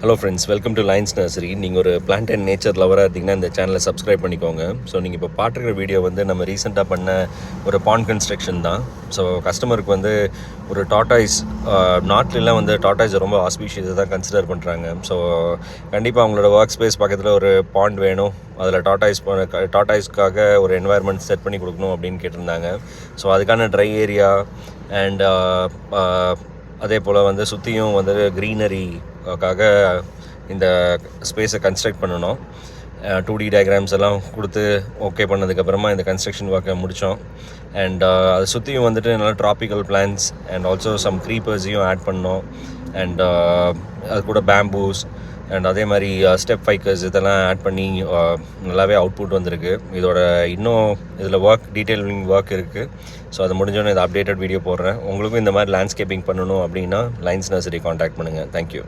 Hello friends, welcome to lines nursery. நீங்கள் ஒரு plant and nature லவராக இருந்தீங்கன்னா இந்த சேனலை சப்ஸ்கிரைப் பண்ணிக்கோங்க. ஸோ நீங்கள் இப்போ பார்த்துருக்கிற வீடியோ வந்து நம்ம ரீசெண்டாக பண்ண ஒரு பாண்ட் கன்ஸ்ட்ரக்ஷன் தான். ஸோ கஸ்டமருக்கு வந்து ஒரு டாட்டாய்ஸ், நாட்டிலலாம் வந்து டாட்டாய்ஸ் ரொம்ப ஆஸ்பீஷியஸை தான் கன்சிடர் பண்ணுறாங்க. ஸோ கண்டிப்பாக அவங்களோட ஒர்க் ஸ்பேஸ் பக்கத்தில் ஒரு பாண்ட் வேணும், அதில் டாட்டாய்ஸ்க்காக ஒரு என்வாயர்மெண்ட் செட் பண்ணி கொடுக்கணும் அப்படின்னு கேட்டிருந்தாங்க. ஸோ அதுக்கான ட்ரை ஏரியா அண்ட் அதே போல் வந்து சுற்றியும் வந்து க்ரீனரிக்காக இந்த ஸ்பேஸை கன்ஸ்ட்ரக்ட் பண்ணணும். 2D டயக்ராம்ஸ் எல்லாம் கொடுத்து ஓகே பண்ணதுக்கப்புறமா இந்த கன்ஸ்ட்ரக்ஷன் ஒர்க்கை முடித்தோம். அண்ட் அதை சுற்றியும் வந்துட்டு நல்லா tropical plants and also some க்ரீப்பர்ஸையும் ஆட் பண்ணோம். அண்ட் அது கூட பேம்பூஸ் அண்ட் அதே மாதிரி ஸ்டெப் ஃபைக்கர்ஸ் இதெல்லாம் ஆட் பண்ணி நல்லாவே அவுட்புட் வந்திருக்கு. இதோட இன்னும் இதில் டீட்டெயிலிங் ஒர்க் இருக்குது. ஸோ அது முடிஞ்சோன்னே இதை அப்டேட்டட் வீடியோ போடுறேன். உங்களுக்கும் இந்த மாதிரி லேண்ட்ஸ்கேப்பிங் பண்ணணும் அப்படின்னா லைன்ஸ் நர்சரி காண்டாக்ட் பண்ணுங்கள். தேங்க்யூ.